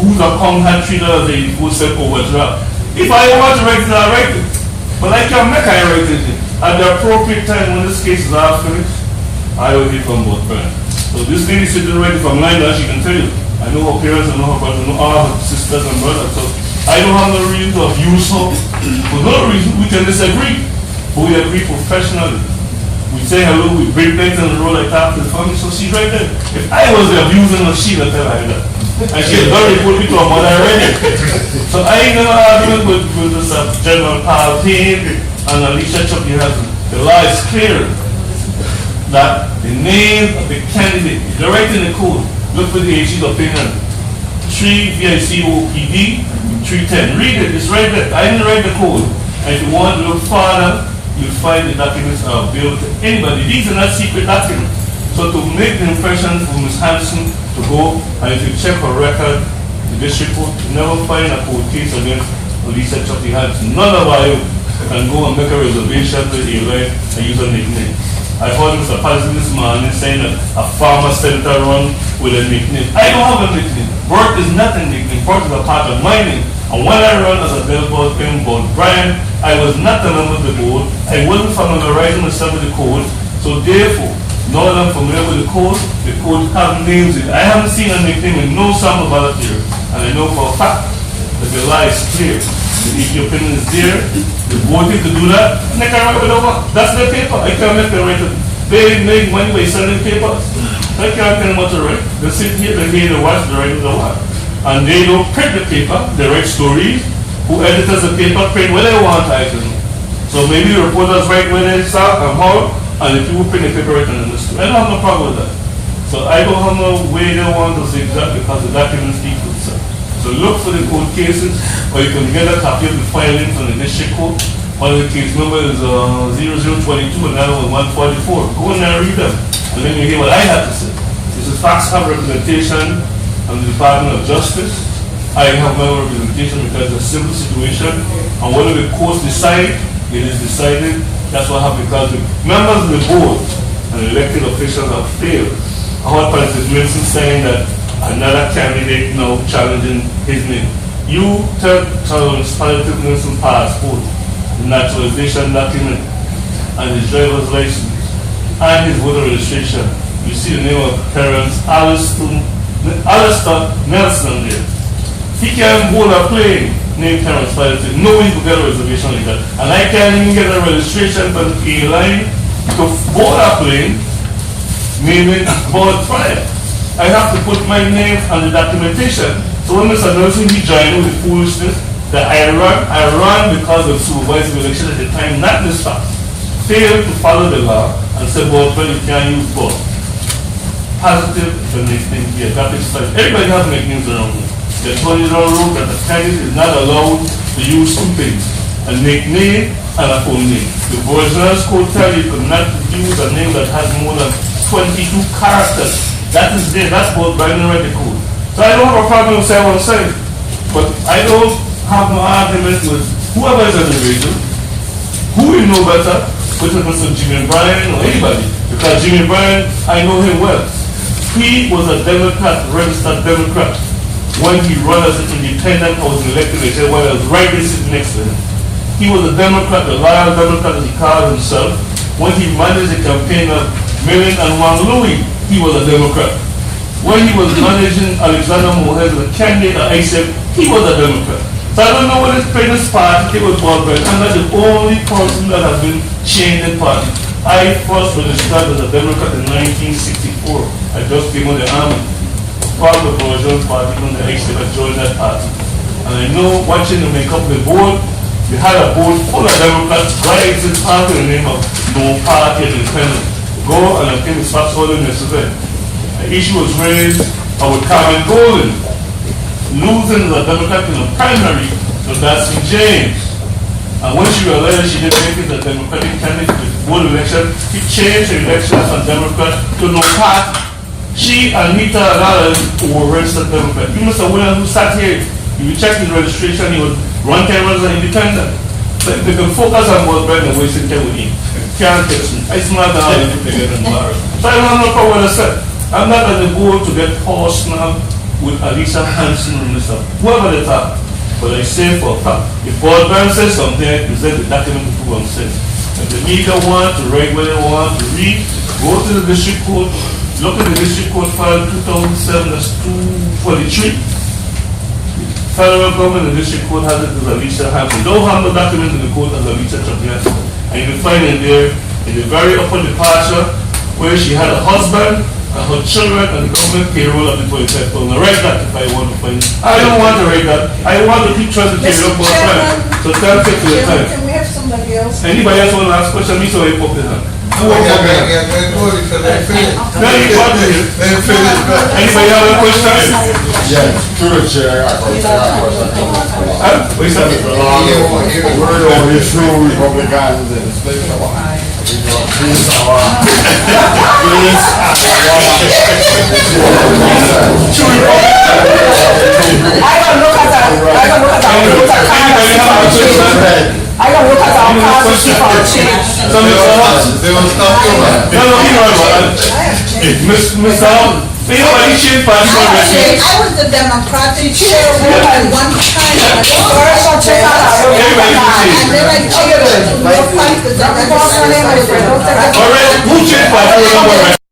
Who's account had $3 who said overdraft. If I want to write it, I'll write it. But I can't make I write it. At the appropriate time when this case is all finished, I will be from both parents. So this lady sitting ready from 9 hours, she can tell you. I know her parents, I know her brothers, I know all her sisters and brothers. So I don't have no reason to abuse her. For no reason, we can disagree. But we agree professionally. We say hello, we break things on the road like that to the family, so she's right there. If I was abusing her, she'd tell her that. And she's very put me to a mother already. So I ain't never arguing with this General Paul Payne and Alicia Chucky Hudson. The law is clear that the name of the candidate, they're right in the code. Look for the AG's opinion. 3 VICOPD 310. Read it, it's right there. I didn't write the code. And if you want to look farther, you'll find the documents are available to anybody. These are not secret documents. So to make the impression for Ms. Hanson to go, and if you check her record, the district court, you never find a court case against Lisa Chucky Hanson. None of you can go and make a reservation to the right and use a nickname. I heard Mr. Patterson this morning saying that a farmer senator run with a nickname. I don't have a nickname. Bert is not a nickname. Bert is a part of mining. And when I run as a billboard in Board Brian, I was not a member of the board. I wasn't familiarizing myself with the code. So therefore, now that I'm familiar with the code have names in it. I haven't seen a nickname in no sample ballot here. And I know for a fact that the law is clear. If your opinion is there, they voted to do that, and they can write it over. That's their paper. I can't make them write it. They make money by selling papers. I can't tell them what to write. They sit here, they hear the watch, they write the watch. And they don't print the paper, they write stories. Who editors the paper print where they want items. So maybe the reporters write where they start and how, and the people print the paper right in the story. I don't have no problem with that. So I don't have no way they want to say that because the documents speak for itself. So look for the court cases, or you can get a copy of the filing from the district court. One of the case number is 0022 and another one 144. Go in there and read them, and then you hear what I have to say. This is facts have representation on the Department of Justice. I have my representation because it's a simple situation, and whether the courts decide, it is decided. That's what happened because the members of the board and elected officials have failed. I heard President Wilson saying that another candidate now challenging his name. You tell President Wilson passport, the naturalization document, and his driver's license, and his voter registration. You see the name of parents, Alistair Nelson there. He can't board a plane named Terrence Patterson. No one will get a reservation like that. And I can't even get a registration for the airline to board a plane naming Board Pryor. I have to put my name on the documentation. So when Mr. Nelson he joined with the foolishness that I run because of supervisory election at the time, not this fact. Failed to follow the law and said, well, you can't use board. Positive, the nickname, the adopted style. Everybody has nicknames around here. The Attorney General wrote that the candidate is not allowed to use two things, a nickname and a full name. The Original Code tells you cannot use a name that has more than 22 characters. That is there, that's what Brian read the code. So I don't have a problem with saying what I'm saying. But I don't have no argument with whoever is in the region, who will know better, whether it's Mr. Jimmy Bryan or anybody. Because Jimmy Bryan, I know him well. He was a Democrat, registered Democrat. When he ran as an independent, I was elected, I said, well, I was right there sitting next to him. He was a Democrat, a loyal Democrat as he called himself. When he managed the campaign of Marion and Juan Louis, he was a Democrat. When he was managing Alexander Mohez as a candidate at ISEP, he was a Democrat. So I don't know what his previous party was about, but I'm not the only person that has been changed in party. I first registered as a Democrat in 1964. I just came on the army. Part of the Bourgeois party when the ISEP had joined that party. And I know watching the make up the board, we had a board full of Democrats, right in party in the name of no party and independent. Go and I think it's fast holding this event. The issue was raised with Carmen Golden losing as a Democrat in the primary to Darcy James. And when she realized she didn't make it a Democratic candidate for the board election, he changed the election from Democrat to no party. She and Nita and others were registered Democrat. You Mr. Williams who sat here, you checked his registration, he was run cameras as an independent. So they can focus on what Brandon wasting time with him. Can't test me. I smart down and they get embarrassed. So I don't have no problem with I said. I'm not on the board to get personal with Alicia Hanson and Mr. whoever they talk. But I say for a fact, if Paul Brown says something, I present the document to prove what I'm saying. If the media want to write what they want to read, go to the district court, look at the district court file 2007, that's 243. federal government and district court has it as Alicia Hampton. Don't have no document in the court as Alicia Chapiata. And you can find it there in the very upper departure where she had a husband and her children and the government payroll of the 25th. Now write that if I want to find it. I don't want to write that. I want to keep trying to carry up more time. So thank you for your time. Can we have somebody else? Anybody else want to ask question? Me so I pop it up. Who want to pop it up? No, you want to hear. Anybody have a question? Yeah, through the chair, I got a question. Wait a second. Word on issue Republicans in the state of Ohio. I gotta look at our policy for a change. They will stop Miss Al, anybody change party already? I was the Democratic chairwoman one time. Everybody can And then I changed to no fight because I got Alright, who changed party already?